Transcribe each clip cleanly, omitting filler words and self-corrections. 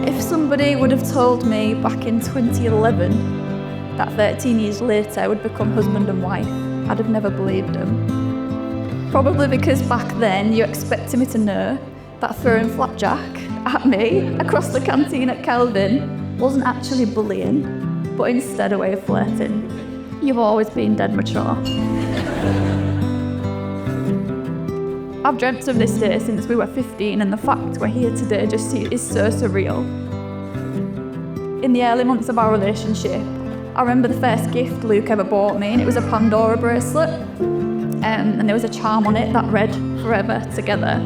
If somebody would have told me back in 2011 that 13 years later I would become husband and wife, I'd have never believed them. Probably because back then you expected me to know that throwing flapjack at me across the canteen at Kelvin wasn't actually bullying, but instead a way of flirting. You've always been dead mature. I've dreamt of this day since we were 15, and the fact we're here today just is so surreal. In the early months of our relationship, I remember the first gift Luke ever bought me, and it was a Pandora bracelet, and there was a charm on it that read "Forever Together."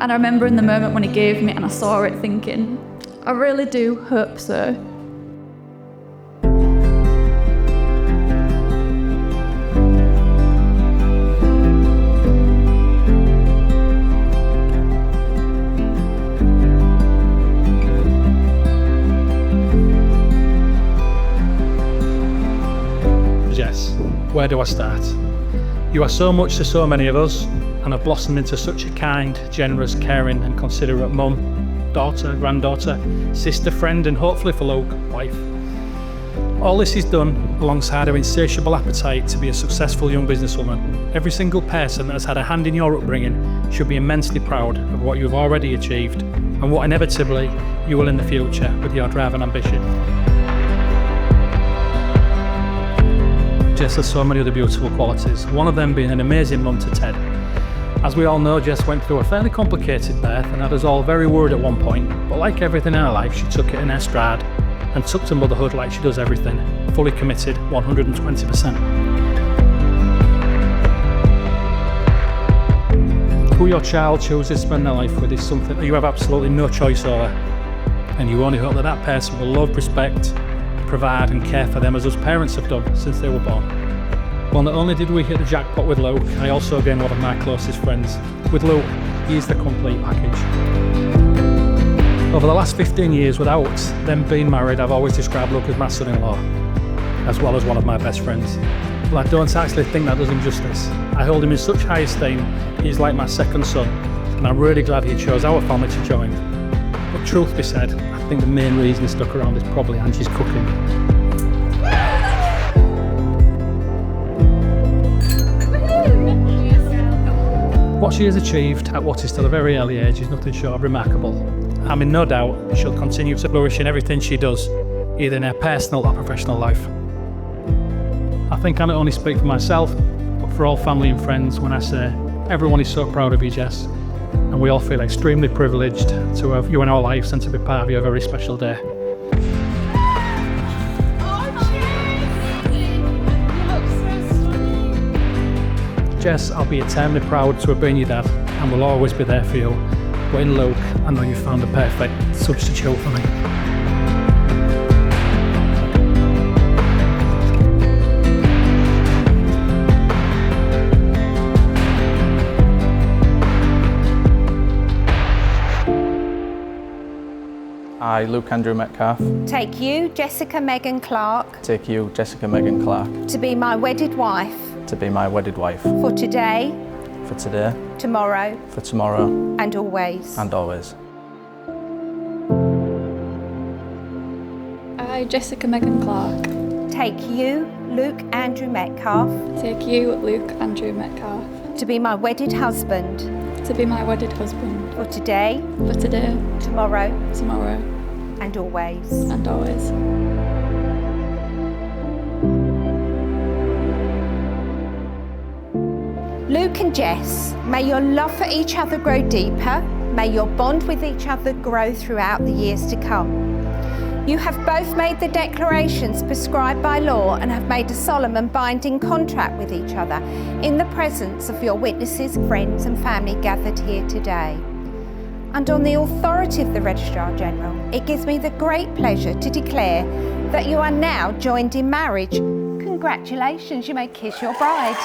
And I remember in the moment when he gave me it and I saw it thinking, I really do hope so. Jess, where do I start? You are so much to so many of us, and have blossomed into such a kind, generous, caring and considerate mum, daughter, granddaughter, sister, friend and hopefully for Luke, wife. All this is done alongside our insatiable appetite to be a successful young businesswoman. Every single person that has had a hand in your upbringing should be immensely proud of what you have already achieved and what inevitably you will in the future with your drive and ambition. Jess has so many other beautiful qualities, one of them being an amazing mum to Ted. As we all know, Jess went through a fairly complicated birth and had us all very worried at one point, but like everything in her life, she took it in her stride and took to motherhood like she does everything, fully committed, 120%. Who your child chooses to spend their life with is something that you have absolutely no choice over, and you only hope that that person will love, respect, provide and care for them as us parents have done since they were born. Well, not only did we hit the jackpot with Luke, I also gained one of my closest friends. With Luke, he is the complete package. Over the last 15 years, without them being married, I've always described Luke as my son-in-law, as well as one of my best friends. Well, I don't actually think that does him justice. I hold him in such high esteem, he's like my second son, and I'm really glad he chose our family to join. But truth be said, I think the main reason he stuck around is probably Angie's cooking. What she has achieved at what is still a very early age is nothing short of remarkable. I'm in no doubt she'll continue to flourish in everything she does, either in her personal or professional life. I think I not only speak for myself, but for all family and friends when I say everyone is so proud of you, Jess, and we all feel extremely privileged to have you in our lives and to be part of your very special day. Jess, I'll be eternally proud to have been your dad and will always be there for you. But in Luke, I know you found a perfect substitute for me. I, Luke Andrew Metcalf. Take you, Jessica Megan Clark. Take you, Jessica Megan Clark. To be my wedded wife. To be my wedded wife. For today. For today. Tomorrow. For tomorrow. And always. And always. I, Jessica Megan Clark. Take you, Luke Andrew Metcalf. Take you, Luke Andrew Metcalf. To be my wedded husband. To be my wedded husband. For today. For today. Tomorrow. Tomorrow. And always. And always. Luke and Jess, may your love for each other grow deeper. May your bond with each other grow throughout the years to come. You have both made the declarations prescribed by law and have made a solemn and binding contract with each other in the presence of your witnesses, friends and family gathered here today. And on the authority of the Registrar General, it gives me the great pleasure to declare that you are now joined in marriage. Congratulations, you may kiss your bride.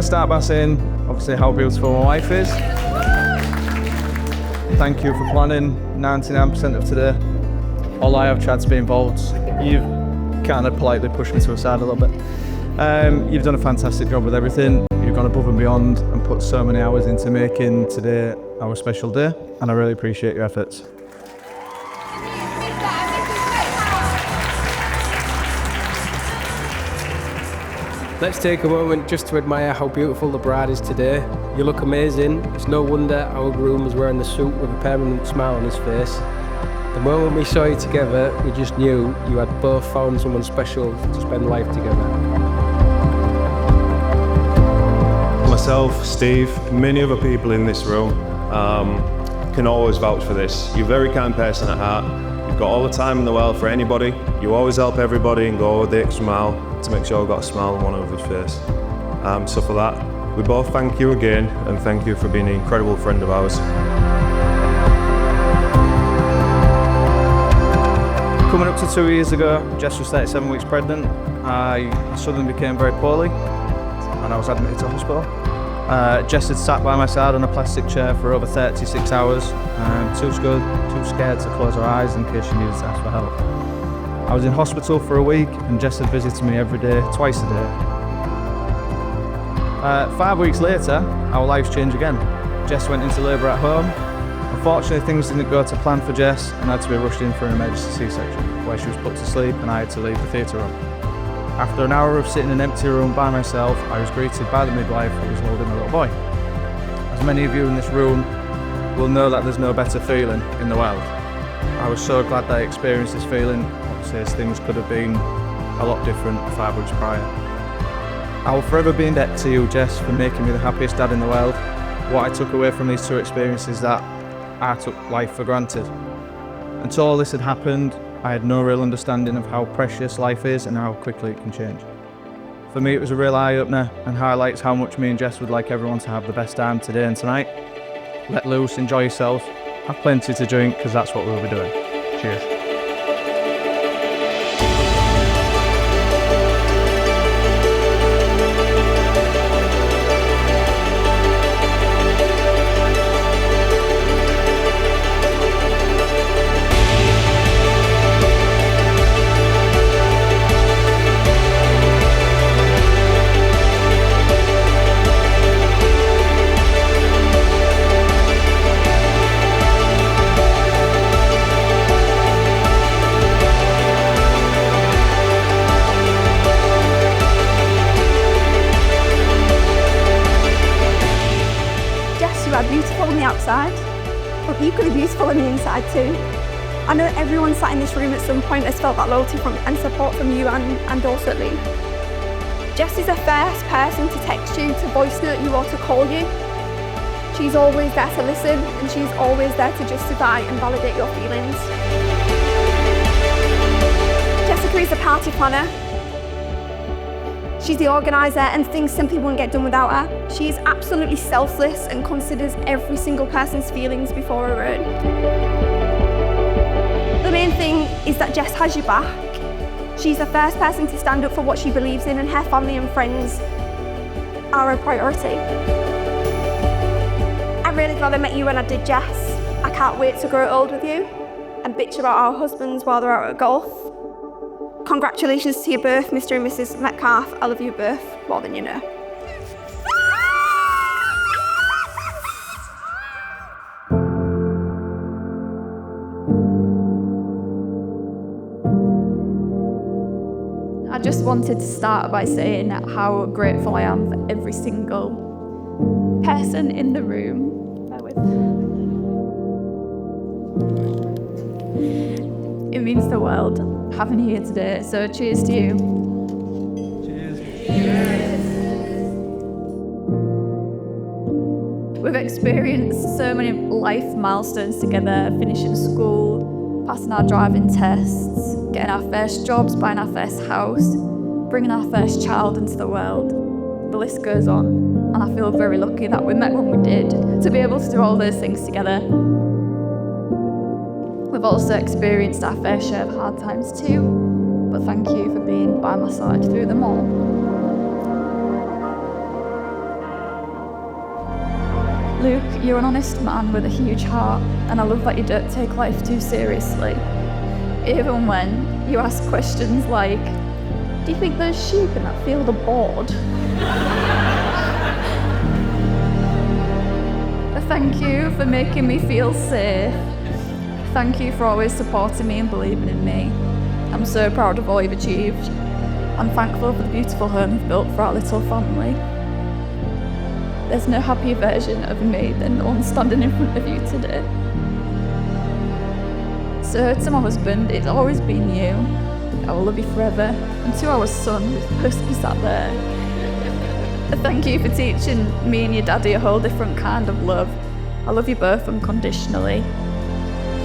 to start by saying, obviously, how beautiful my wife is. Thank you for planning 99% of today. All I have tried to be involved. You've kind of politely pushed me to the side a little bit. You've done a fantastic job with everything. You've gone above and beyond and put so many hours into making today our special day, and I really appreciate your efforts. Let's take a moment just to admire how beautiful the bride is today. You look amazing. It's no wonder our groom was wearing the suit with a permanent smile on his face. The moment we saw you together, we just knew you had both found someone special to spend life together. Myself, Steve, many other people in this room can always vouch for this. You're a very kind person at heart. You've got all the time in the world for anybody. You always help everybody and go the extra mile to make sure we've got a smile on one of his face. So for that, we both thank you again and thank you for being an incredible friend of ours. Coming up to 2 years ago, Jess was 37 weeks pregnant. I suddenly became very poorly and I was admitted to hospital. Jess had sat by my side on a plastic chair for over 36 hours, too scared to close her eyes in case she needed to ask for help. I was in hospital for a week and Jess had visited me every day, twice a day. 5 weeks later, our lives changed again. Jess went into labour at home. Unfortunately, things didn't go to plan for Jess and had to be rushed in for an emergency C-section, where she was put to sleep and I had to leave the theatre room. After an hour of sitting in an empty room by myself, I was greeted by the midwife who was holding a little boy. As many of you in this room will know that there's no better feeling in the world. I was so glad that I experienced this feeling, obviously as things could have been a lot different 5 weeks prior. I will forever be in debt to you, Jess, for making me the happiest dad in the world. What I took away from these two experiences is that I took life for granted. Until all this had happened, I had no real understanding of how precious life is and how quickly it can change. For me, it was a real eye-opener and highlights how much me and Jess would like everyone to have the best time today and tonight. Let loose, enjoy yourselves, have plenty to drink, because that's what we'll be doing. Cheers. Beautiful on the outside, but equally beautiful on the inside too. I know everyone sat in this room at some point has felt that loyalty and support from you and also Lou. Jess is the first person to text you, to voice note you or to call you. She's always there to listen and she's always there to justify and validate your feelings. Jessica is the party planner. She's the organiser and things simply wouldn't get done without her. She is absolutely selfless and considers every single person's feelings before her own. The main thing is that Jess has your back. She's the first person to stand up for what she believes in and her family and friends are a priority. I'm really glad I met you when I did, Jess. I can't wait to grow old with you and bitch about our husbands while they're out at golf. Congratulations to you both, Mr. and Mrs. Metcalf. I love you both more than you know. I just wanted to start by saying how grateful I am for every single person in the room. Bear with. It means the world having you here today, so cheers to you. Cheers. We've experienced so many life milestones together, finishing school, passing our driving tests, getting our first jobs, buying our first house, bringing our first child into the world. The list goes on, and I feel very lucky that we met when we did, to be able to do all those things together. We've also experienced our fair share of hard times too, but thank you for being by my side through them all. Luke, you're an honest man with a huge heart, and I love that you don't take life too seriously. Even when you ask questions like, do you think those sheep in that field are bored? Thank you for making me feel safe. Thank you for always supporting me and believing in me. I'm so proud of all you've achieved. I'm thankful for the beautiful home you've built for our little family. There's no happier version of me than the one standing in front of you today. So to my husband, it's always been you. I will love you forever. And to our son, who's supposed to be sat there, thank you for teaching me and your daddy a whole different kind of love. I love you both unconditionally.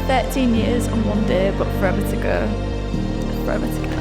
13 years and 1 day, but forever to go. Forever to go.